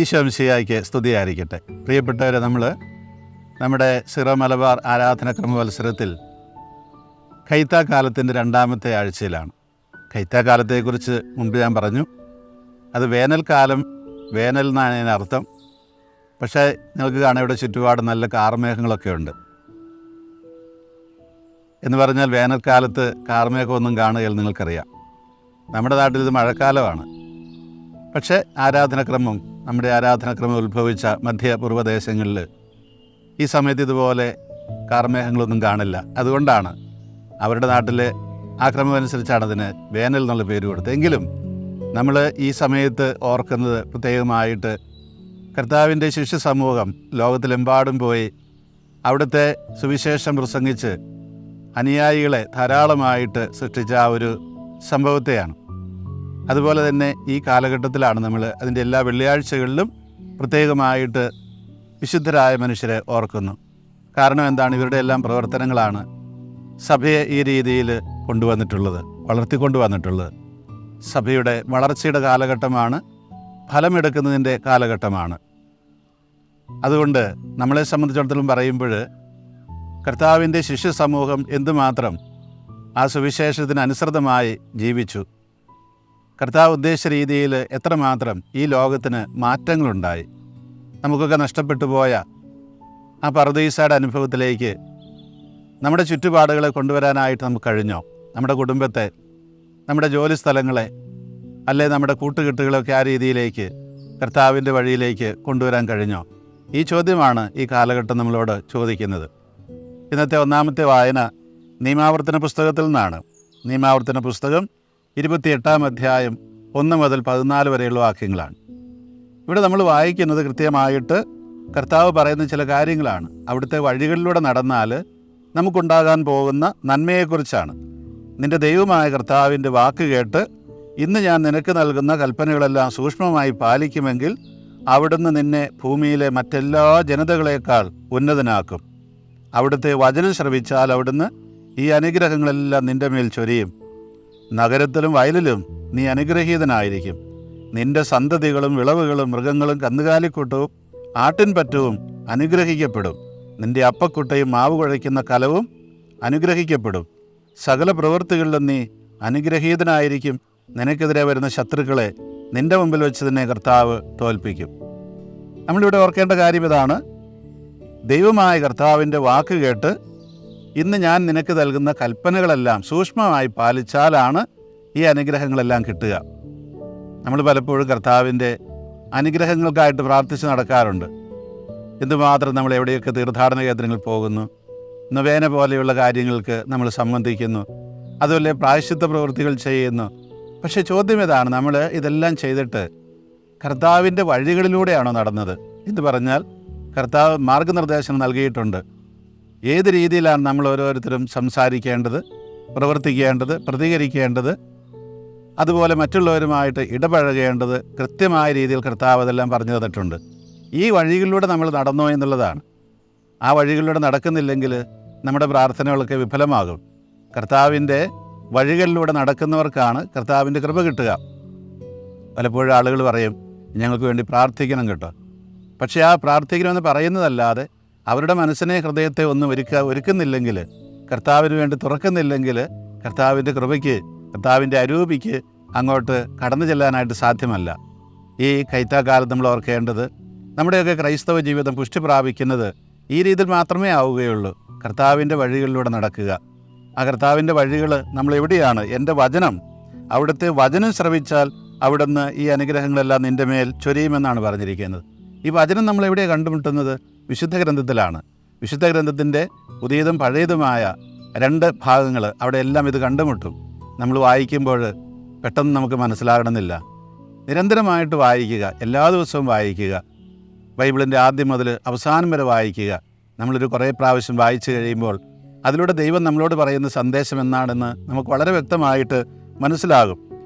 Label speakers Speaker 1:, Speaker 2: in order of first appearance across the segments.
Speaker 1: ഈശോ മിശിഹായ്ക്ക് സ്തുതിയായിരിക്കട്ടെ. പ്രിയപ്പെട്ടവരെ, നമ്മുടെ സിറോ മലബാർ ആരാധനക്രമ മത്സരത്തിൽ കൈത്താക്കാലത്തിൻ്റെ 2ാമത്തെ ആഴ്ചയിലാണ്. കൈത്താക്കാലത്തെക്കുറിച്ച് മുൻപ് ഞാൻ പറഞ്ഞു. അത് വേനൽക്കാലം, വേനൽ എന്നാണ് അതിനർത്ഥം. പക്ഷേ നിങ്ങൾക്ക് കാണാം, ഇവിടെ ചുറ്റുപാട് നല്ല കാർമേഘങ്ങളൊക്കെ ഉണ്ട്. എന്ന് പറഞ്ഞാൽ വേനൽക്കാലത്ത് കാർമേഘമൊന്നും കാണുകയില്ല, നിങ്ങൾക്കറിയാം. നമ്മുടെ നാട്ടിൽ ഇത് മഴക്കാലമാണ്. പക്ഷേ നമ്മുടെ ആരാധനക്രമം ഉത്ഭവിച്ച മധ്യപൂർവ്വദേശങ്ങളിൽ ഈ സമയത്ത് ഇതുപോലെ കാർമേഘങ്ങളൊന്നും കാണില്ല. അതുകൊണ്ടാണ് അവരുടെ നാട്ടിലെ ആ ക്രമമനുസരിച്ചാണ് അതിന് വേനൽ എന്നുള്ള പേര് കൊടുത്തത്. എങ്കിലും നമ്മൾ ഈ സമയത്ത് ഓർക്കുന്നത് പ്രത്യേകമായിട്ട് കർത്താവിൻ്റെ ശിഷ്യ സമൂഹം ലോകത്തിലെമ്പാടും പോയി അവിടുത്തെ സുവിശേഷം പ്രസംഗിച്ച് അനുയായികളെ ധാരാളമായിട്ട് സൃഷ്ടിച്ച ആ ഒരു സംഭവത്തെയാണ്. അതുപോലെ തന്നെ ഈ കാലഘട്ടത്തിലാണ് നമ്മൾ അതിൻ്റെ എല്ലാ വെള്ളിയാഴ്ചകളിലും പ്രത്യേകമായിട്ട് വിശുദ്ധരായ മനുഷ്യരെ ഓർക്കുന്നു. കാരണം എന്താണ്? ഇവരുടെ എല്ലാം പ്രവർത്തനങ്ങളാണ് സഭയെ ഈ രീതിയിൽ വളർത്തിക്കൊണ്ടുവന്നിട്ടുള്ളത്. സഭയുടെ വളർച്ചയുടെ കാലഘട്ടമാണ്, ഫലമെടുക്കുന്നതിൻ്റെ കാലഘട്ടമാണ്. അതുകൊണ്ട് നമ്മളെ സംബന്ധിച്ചിടത്തോളം പറയുമ്പോൾ കർത്താവിൻ്റെ ശിഷ്യ സമൂഹം എന്തുമാത്രം ആ സുവിശേഷത്തിന് അനുസൃതമായി ജീവിച്ചു, കർത്താവ് ഉദ്ദേശിച്ച രീതിയിൽ എത്രമാത്രം ഈ ലോകത്തിന് മാറ്റങ്ങളുണ്ടായി. നമുക്കൊക്കെ നഷ്ടപ്പെട്ടു പോയ ആ പറുദീസയുടെ അനുഭവത്തിലേക്ക് നമ്മുടെ ചുറ്റുപാടുകളെ കൊണ്ടുവരാനായിട്ട് നമുക്ക് കഴിഞ്ഞോ? നമ്മുടെ കുടുംബത്തെ, നമ്മുടെ ജോലി സ്ഥലങ്ങളെ, അല്ലെ നമ്മുടെ കൂട്ടുകെട്ടുകളൊക്കെ ആ രീതിയിലേക്ക് കർത്താവിൻ്റെ വഴിയിലേക്ക് കൊണ്ടുവരാൻ കഴിഞ്ഞോ? ഈ ചോദ്യമാണ് ഈ കാലഘട്ടം നമ്മളോട് ചോദിക്കുന്നത്. ഇന്നത്തെ 1ാമത്തെ വായന നിയമാവർത്തന പുസ്തകത്തിൽ നിന്നാണ്. നിയമാവർത്തന പുസ്തകം 28-ാം അധ്യായം 1 മുതൽ 14 വരെയുള്ള വാക്യങ്ങളാണ്. ഇവിടെ നമ്മൾ വായിക്കുന്നത് കൃത്യമായിട്ട് കർത്താവ് പറയുന്ന ചില കാര്യങ്ങളാണ്. അവിടുത്തെ വഴികളിലൂടെ നടന്നാൽ നമുക്കുണ്ടാകാൻ പോകുന്ന നന്മയെക്കുറിച്ചാണ്. നിൻ്റെ ദൈവമായ കർത്താവിൻ്റെ വാക്ക് കേട്ട് ഇന്ന് ഞാൻ നിനക്ക് നൽകുന്ന കൽപ്പനകളെല്ലാം സൂക്ഷ്മമായി പാലിക്കുമെങ്കിൽ അവിടുന്ന് നിന്നെ ഭൂമിയിലെ മറ്റെല്ലാ ജനതകളേക്കാൾ ഉന്നതനാക്കും. അവിടുത്തെ വചനം ശ്രവിച്ചാൽ അവിടുന്ന് ഈ അനുഗ്രഹങ്ങളെല്ലാം നിൻ്റെ മേൽ ചൊരിയും. നഗരത്തിലും വയലിലും നീ അനുഗ്രഹീതനായിരിക്കും. നിൻ്റെ സന്തതികളും വിളവുകളും മൃഗങ്ങളും കന്നുകാലിക്കൂട്ടവും ആട്ടിൻപറ്റവും അനുഗ്രഹിക്കപ്പെടും. നിൻ്റെ അപ്പക്കുട്ടയും മാവ് കുഴയ്ക്കുന്ന കലവും അനുഗ്രഹിക്കപ്പെടും. സകല പ്രവൃത്തികളിലും നീ അനുഗ്രഹീതനായിരിക്കും. നിനക്കെതിരെ വരുന്ന ശത്രുക്കളെ നിൻ്റെ മുമ്പിൽ വെച്ച് തന്നെ കർത്താവ് തോൽപ്പിക്കും. നമ്മളിവിടെ ഓർക്കേണ്ട കാര്യം ഇതാണ്. ദൈവമായ കർത്താവിൻ്റെ വാക്ക് കേട്ട് ഇന്ന് ഞാൻ നിനക്ക് നൽകുന്ന കൽപ്പനകളെല്ലാം സൂക്ഷ്മമായി പാലിച്ചാലാണ് ഈ അനുഗ്രഹങ്ങളെല്ലാം കിട്ടുക. നമ്മൾ പലപ്പോഴും കർത്താവിൻ്റെ അനുഗ്രഹങ്ങൾക്കായിട്ട് പ്രാർത്ഥിച്ച് നടക്കാറുണ്ട്. എന്തുമാത്രം നമ്മൾ എവിടെയൊക്കെ തീർത്ഥാടന കേന്ദ്രങ്ങളിൽ പോകുന്നു, നൊവേന പോലെയുള്ള കാര്യങ്ങൾക്ക് നമ്മൾ സംബന്ധിക്കുന്നു, അതുപോലെ പ്രായശ്ചിത്ത പ്രവൃത്തികൾ ചെയ്യുന്നു. പക്ഷേ ചോദ്യം ഇതാണ്, നമ്മൾ ഇതെല്ലാം ചെയ്തിട്ട് കർത്താവിൻ്റെ വഴികളിലൂടെയാണോ നടന്നത്? എന്ന് പറഞ്ഞാൽ കർത്താവ് മാർഗനിർദ്ദേശം നൽകിയിട്ടുണ്ട്. ഏത് രീതിയിലാണ് നമ്മൾ ഓരോരുത്തരും സംസാരിക്കേണ്ടത്, പ്രവർത്തിക്കേണ്ടത്, പ്രതികരിക്കേണ്ടത്, അതുപോലെ മറ്റുള്ളവരുമായിട്ട് ഇടപഴകേണ്ടത്, കൃത്യമായ രീതിയിൽ കർത്താവ് അതെല്ലാം പറഞ്ഞു തന്നിട്ടുണ്ട്. ഈ വഴികളിലൂടെ നമ്മൾ നടന്നോ എന്നുള്ളതാണ്. ആ വഴികളിലൂടെ നടക്കുന്നില്ലെങ്കിൽ നമ്മുടെ പ്രാർത്ഥനകളൊക്കെ വിഫലമാകും. കർത്താവിൻ്റെ വഴികളിലൂടെ നടക്കുന്നവർക്കാണ് കർത്താവിൻ്റെ കൃപ കിട്ടുക. പലപ്പോഴും ആളുകൾ പറയും, ഞങ്ങൾക്ക് വേണ്ടി പ്രാർത്ഥിക്കണം കേട്ടോ. പക്ഷേ ആ പ്രാർത്ഥിക്കണമെന്ന് പറയുന്നതല്ലാതെ അവരുടെ മനസ്സിനെ, ഹൃദയത്തെ ഒന്നും ഒരുക്കുന്നില്ലെങ്കിൽ, കർത്താവിന് വേണ്ടി തുറക്കുന്നില്ലെങ്കിൽ കർത്താവിൻ്റെ കൃപയ്ക്ക്, കർത്താവിൻ്റെ അരൂപിക്ക് അങ്ങോട്ട് കടന്നു ചെല്ലാനായിട്ട് സാധ്യമല്ല. ഈ കൈത്താക്കാലത്ത് നമ്മൾ ഓർക്കേണ്ടത്, നമ്മുടെയൊക്കെ ക്രൈസ്തവ ജീവിതം പുഷ്ടി പ്രാപിക്കുന്നത് ഈ രീതിയിൽ മാത്രമേ ആവുകയുള്ളൂ. കർത്താവിൻ്റെ വഴികളിലൂടെ നടക്കുക. ആ കർത്താവിൻ്റെ വഴികൾ നമ്മൾ എവിടെയാണ്? എൻ്റെ വചനം, അവിടുത്തെ വചനം ശ്രവിച്ചാൽ അവിടുന്ന് ഈ അനുഗ്രഹങ്ങളെല്ലാം നിൻ്റെ മേൽ ചൊരിയുമെന്നാണ് പറഞ്ഞിരിക്കുന്നത്. ഈ വചനം നമ്മൾ എവിടെയാണ് കണ്ടുമുട്ടുന്നത്? വിശുദ്ധ ഗ്രന്ഥത്തിലാണ്. വിശുദ്ധ ഗ്രന്ഥത്തിൻ്റെ പുതിയതും പഴയതുമായ 2 ഭാഗങ്ങൾ, അവിടെ എല്ലാം ഇത് കണ്ടുമുട്ടും. നമ്മൾ വായിക്കുമ്പോൾ പെട്ടെന്ന് നമുക്ക് മനസ്സിലാകണമെന്നില്ല. നിരന്തരമായിട്ട് വായിക്കുക, എല്ലാ ദിവസവും വായിക്കുക. ബൈബിളിൻ്റെ ആദ്യം മുതൽ അവസാനം വരെ വായിക്കുക. നമ്മളൊരു കുറേ പ്രാവശ്യം വായിച്ചു കഴിയുമ്പോൾ അതിലൂടെ ദൈവം നമ്മളോട് പറയുന്ന സന്ദേശം എന്താണെന്ന് നമുക്ക് വളരെ വ്യക്തമായിട്ട് മനസ്സിലാകും.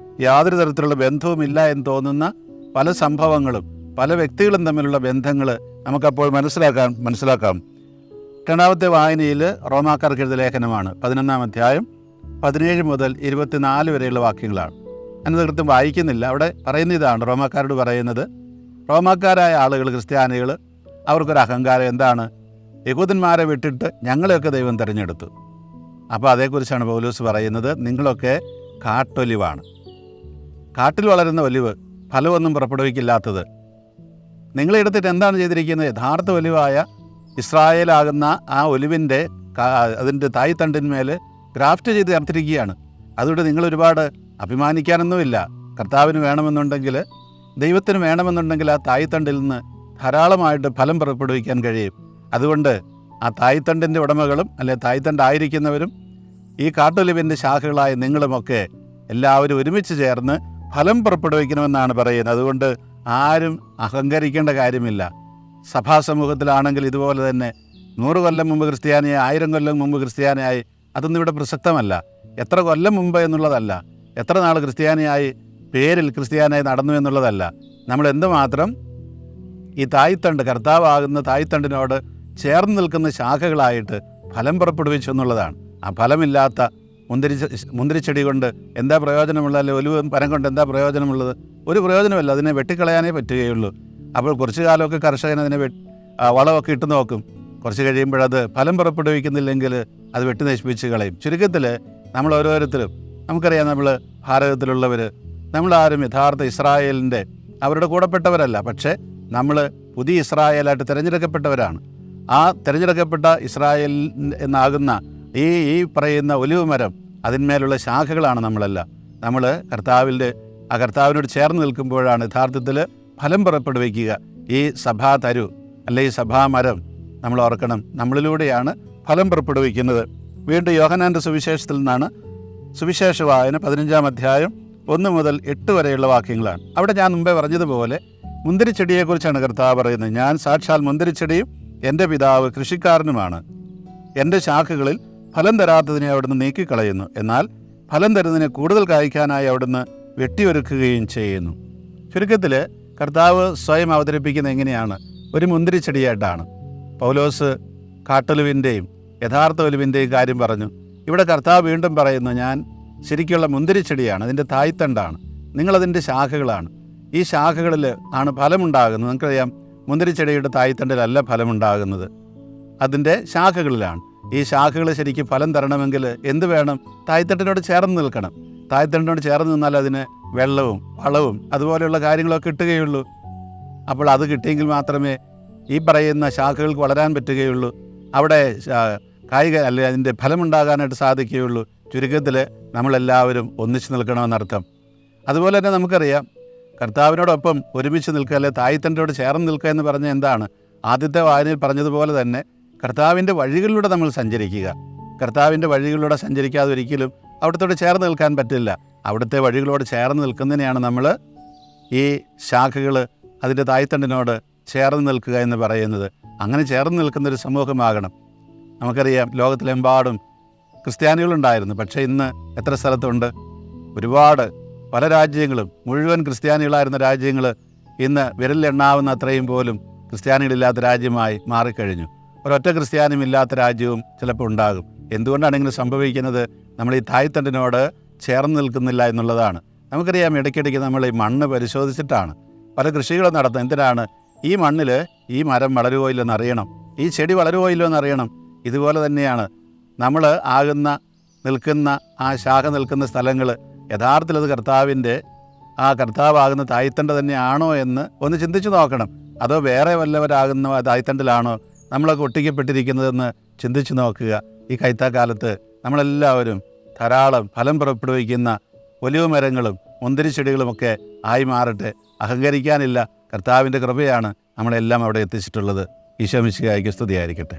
Speaker 1: യാതൊരു തരത്തിലുള്ള ബന്ധവുമില്ല എന്ന് തോന്നുന്ന പല സംഭവങ്ങളും, പല വ്യക്തികളും തമ്മിലുള്ള ബന്ധങ്ങൾ നമുക്കപ്പോൾ മനസ്സിലാക്കാം. 2ാമത്തെ വായനയിൽ റോമാക്കാർക്ക് എഴുതിയ ലേഖനമാണ്, 11-ാം അധ്യായം 17 മുതൽ 24 വരെയുള്ള വാക്യങ്ങളാണ്. ഞാനത് കൃത്യം വായിക്കുന്നില്ല. അവിടെ പറയുന്ന ഇതാണ്, റോമാക്കാരോട് പറയുന്നത്, റോമാക്കാരായ ആളുകൾ, ക്രിസ്ത്യാനികൾ, അവർക്കൊരു അഹങ്കാരം എന്താണ്? യഹൂദന്മാരെ വിട്ടിട്ട് ഞങ്ങളെയൊക്കെ ദൈവം തിരഞ്ഞെടുത്തു. അപ്പോൾ അതേക്കുറിച്ചാണ് പൗലോസ് പറയുന്നത്, നിങ്ങളൊക്കെ കാട്ടൊലിവാണ്. കാട്ടിൽ വളരുന്ന ഒലിവ്, ഫലമൊന്നും പുറപ്പെടുവിക്കില്ലാത്തത്. നിങ്ങളെ എടുത്തിട്ട് എന്താണ് ചെയ്തിരിക്കുന്നത്? യഥാർത്ഥ ഒലിവായ ഇസ്രായേലാകുന്ന ആ ഒലിവിൻ്റെ അതിൻ്റെ തായ്തണ്ടിന്മേൽ ഗ്രാഫ്റ്റ് ചെയ്ത് ചേർത്തിരിക്കുകയാണ്. അതുകൊണ്ട് നിങ്ങളൊരുപാട് അഭിമാനിക്കാനൊന്നുമില്ല. കർത്താവിന് വേണമെന്നുണ്ടെങ്കിൽ, ദൈവത്തിന് വേണമെന്നുണ്ടെങ്കിൽ ആ തായ്തണ്ടിൽ നിന്ന് ധാരാളമായിട്ട് ഫലം പുറപ്പെടുവിക്കാൻ കഴിയും. അതുകൊണ്ട് ആ തായ്തണ്ടിൻ്റെ ഉടമകളും അല്ലെ തായ്തണ്ടായിരിക്കുന്നവരും ഈ കാട്ടൊലിവിൻ്റെ ശാഖകളായ നിങ്ങളുമൊക്കെ എല്ലാവരും ഒരുമിച്ച് ചേർന്ന് ഫലം പുറപ്പെടുവിക്കണമെന്നാണ് പറയുന്നത്. അതുകൊണ്ട് ആരും അഹങ്കരിക്കേണ്ട കാര്യമില്ല. സഭാസമൂഹത്തിലാണെങ്കിൽ ഇതുപോലെ തന്നെ 100 കൊല്ലം മുമ്പ് ക്രിസ്ത്യാനിയായി, 1000 കൊല്ലം മുമ്പ് ക്രിസ്ത്യാനിയായി, അതൊന്നും ഇവിടെ പ്രസക്തമല്ല. എത്ര കൊല്ലം മുമ്പ് എന്നുള്ളതല്ല, എത്ര നാൾ ക്രിസ്ത്യാനിയായി പേരിൽ ക്രിസ്ത്യാനിയായി നടന്നു എന്നുള്ളതല്ല. നമ്മൾ എന്തുമാത്രം ഈ തായ്തണ്ട്, കർത്താവാകുന്ന തായ്തണ്ടിനോട് ചേർന്ന് നിൽക്കുന്ന ശാഖകളായിട്ട് ഫലം പുറപ്പെടുവിച്ചു എന്നുള്ളതാണ്. ആ ഫലമില്ലാത്ത മുന്തിരിച്ചെടി കൊണ്ട് എന്താ പ്രയോജനമുള്ളത്? അല്ലെ ഒലിവ് മരം കൊണ്ട് എന്താ പ്രയോജനമുള്ളത്? ഒരു പ്രയോജനമല്ല. അതിനെ വെട്ടിക്കളയാനേ പറ്റുകയുള്ളൂ. അപ്പോൾ കുറച്ചു കാലമൊക്കെ കർഷകൻ അതിനെ വളമൊക്കെ ഇട്ട് നോക്കും. കുറച്ച് കഴിയുമ്പോഴത് ഫലം പുറപ്പെടുവിക്കുന്നില്ലെങ്കിൽ അത് വെട്ടി നശിപ്പിച്ച് കളയും. ചുരുക്കത്തിൽ നമ്മൾ ഓരോരുത്തരും, നമുക്കറിയാം, നമ്മൾ ഭാരതത്തിലുള്ളവർ, നമ്മളാരും യഥാർത്ഥ ഇസ്രായേലിൻ്റെ അവരുടെ കൂടപ്പെട്ടവരല്ല. പക്ഷേ നമ്മൾ പുതിയ ഇസ്രായേലായിട്ട് തിരഞ്ഞെടുക്കപ്പെട്ടവരാണ്. ആ തിരഞ്ഞെടുക്കപ്പെട്ട ഇസ്രായേൽ എന്നാകുന്ന ഈ പറയുന്ന ഒലിവ് മരം, അതിന്മേലുള്ള ശാഖകളാണ് നമ്മളെല്ലാം. നമ്മൾ കർത്താവിനോട് ചേർന്ന് നിൽക്കുമ്പോഴാണ് യഥാർത്ഥത്തിൽ ഫലം പുറപ്പെടുവിക്കുക. ഈ സഭാ തരു അല്ലെ ഈ സഭാമരം നമ്മൾ ഓർക്കണം, നമ്മളിലൂടെയാണ് ഫലം പുറപ്പെടുവിക്കുന്നത്. വീണ്ടും യോഹന്നാൻ്റെ സുവിശേഷത്തിൽ നിന്നാണ്. സുവിശേഷ വായന 15-ാം അധ്യായം 1 മുതൽ 8 വരെയുള്ള വാക്യങ്ങളാണ്. അവിടെ ഞാൻ മുമ്പേ പറഞ്ഞതുപോലെ മുന്തിരിച്ചെടിയെക്കുറിച്ചാണ് കർത്താവ് പറയുന്നത്. ഞാൻ സാക്ഷാൽ മുന്തിരിച്ചെടിയും എൻ്റെ പിതാവ് കൃഷിക്കാരനുമാണ്. എൻ്റെ ശാഖകളിൽ ഫലം തരാത്തതിനെ അവിടുന്ന് നീക്കിക്കളയുന്നു, എന്നാൽ ഫലം തരുന്നതിനെ കൂടുതൽ കായ്ക്കാനായി അവിടുന്ന് വെട്ടിയൊരുക്കുകയും ചെയ്യുന്നു. ചുരുക്കത്തിൽ കർത്താവ് സ്വയം അവതരിപ്പിക്കുന്നത് എങ്ങനെയാണ്? ഒരു മുന്തിരിച്ചെടിയായിട്ടാണ്. പൗലോസ് കാട്ടൊലിവിൻ്റെയും യഥാർത്ഥ ഒലിവിൻ്റെയും കാര്യം പറഞ്ഞു. ഇവിടെ കർത്താവ് വീണ്ടും പറയുന്നു, ഞാൻ ശരിക്കുള്ള മുന്തിരിച്ചെടിയാണ്, അതിൻ്റെ തായ്തണ്ടാണ്, നിങ്ങളതിൻ്റെ ശാഖകളാണ്. ഈ ശാഖകളിൽ ആണ് ഫലമുണ്ടാകുന്നത്. നമുക്കറിയാം, മുന്തിരിച്ചെടിയുടെ തായ്തണ്ടിലല്ല ഫലമുണ്ടാകുന്നത്, അതിൻ്റെ ശാഖകളിലാണ്. ഈ ശാഖകൾ ശരിക്കും ഫലം തരണമെങ്കിൽ എന്ത് വേണം? തായ്തണ്ടിനോട് ചേർന്ന് നിൽക്കണം. തായ്തണ്ടിനോട് ചേർന്ന് നിന്നാൽ അതിന് വെള്ളവും വളവും അതുപോലെയുള്ള കാര്യങ്ങളൊക്കെ കിട്ടുകയുള്ളൂ. അപ്പോൾ അത് കിട്ടിയെങ്കിൽ മാത്രമേ ഈ പറയുന്ന ശാഖകൾക്ക് വളരാൻ പറ്റുകയുള്ളൂ, അവിടെ കായിക അല്ലെങ്കിൽ അതിൻ്റെ ഫലമുണ്ടാകാനായിട്ട് സാധിക്കുകയുള്ളൂ. ചുരുക്കത്തിൽ നമ്മളെല്ലാവരും ഒന്നിച്ച് നിൽക്കണമെന്നർത്ഥം. അതുപോലെ തന്നെ നമുക്കറിയാം, കർത്താവിനോടൊപ്പം ഒരുമിച്ച് നിൽക്കുക, അല്ലെ തായ്തണ്ടിനോട് ചേർന്ന് നിൽക്കുക എന്ന് പറഞ്ഞാൽ എന്താണ്? ആദ്യത്തെ വായനയിൽ പറഞ്ഞതുപോലെ തന്നെ കർത്താവിൻ്റെ വഴികളിലൂടെ നമ്മൾ സഞ്ചരിക്കുക. കർത്താവിൻ്റെ വഴികളിലൂടെ സഞ്ചരിക്കാതെ ഒരിക്കലും അവിടത്തോട് ചേർന്ന് നിൽക്കാൻ പറ്റില്ല. അവിടുത്തെ വഴികളോട് ചേർന്ന് നിൽക്കുന്നതിനെയാണ് നമ്മൾ ഈ ശാഖകൾ അതിൻ്റെ തായ്തണ്ടിനോട് ചേർന്ന് നിൽക്കുക എന്ന് പറയുന്നത്. അങ്ങനെ ചേർന്ന് നിൽക്കുന്നൊരു സമൂഹമാകണം. നമുക്കറിയാം, ലോകത്തിലെമ്പാടും ക്രിസ്ത്യാനികളുണ്ടായിരുന്നു. പക്ഷേ ഇന്ന് എത്ര സ്ഥലത്തുണ്ട്? ഒരുപാട്, പല രാജ്യങ്ങളും മുഴുവൻ ക്രിസ്ത്യാനികളായിരുന്ന രാജ്യങ്ങൾ ഇന്ന് വിരലിലെണ്ണാവുന്ന അത്രയും പോലും ക്രിസ്ത്യാനികളില്ലാത്ത രാജ്യമായി മാറിക്കഴിഞ്ഞു. ഒരൊറ്റ ക്രിസ്ത്യാനിയും ഇല്ലാത്ത രാജ്യവും ചിലപ്പോൾ ഉണ്ടാകും. എന്തുകൊണ്ടാണ് ഇങ്ങനെ സംഭവിക്കുന്നത്? നമ്മൾ ഈ തായ്തണ്ടിനോട് ചേർന്ന് നിൽക്കുന്നില്ല എന്നുള്ളതാണ്. നമുക്കറിയാം, ഇടയ്ക്കിടയ്ക്ക് നമ്മൾ ഈ മണ്ണ് പരിശോധിച്ചിട്ടാണ് പല കൃഷികളും നടത്തുന്നത്. എന്തിനാണ്? ഈ മണ്ണിൽ ഈ മരം വളരുമോ ഇല്ലെന്ന് അറിയണം, ഈ ചെടി വളരുമോ ഇല്ലോ എന്നറിയണം. ഇതുപോലെ തന്നെയാണ് നമ്മൾ നിൽക്കുന്ന ആ ശാഖ നിൽക്കുന്ന സ്ഥലങ്ങൾ യഥാർത്ഥത്തിൽ അത് കർത്താവാകുന്ന തായ്തണ്ട് തന്നെയാണോ എന്ന് ഒന്ന് ചിന്തിച്ച് നോക്കണം. അതോ വേറെ വല്ലവരാകുന്ന തായ്തണ്ടിലാണോ നമ്മളൊക്കെ ഒട്ടിക്കപ്പെട്ടിരിക്കുന്നതെന്ന് ചിന്തിച്ച് നോക്കുക. ഈ കൈത്താക്കാലത്ത് നമ്മളെല്ലാവരും ധാരാളം ഫലം പുറപ്പെടുവിക്കുന്ന ഒലിവ് മരങ്ങളും മുന്തിരിച്ചെടികളുമൊക്കെ ആയി മാറട്ടെ. അഹങ്കരിക്കാനില്ല. കർത്താവിൻ്റെ കൃപയാണ് നമ്മളെല്ലാം അവിടെ എത്തിച്ചിട്ടുള്ളത്. ഈശോ മിശിഹായ്ക്ക് സ്തുതിയായിരിക്കട്ടെ.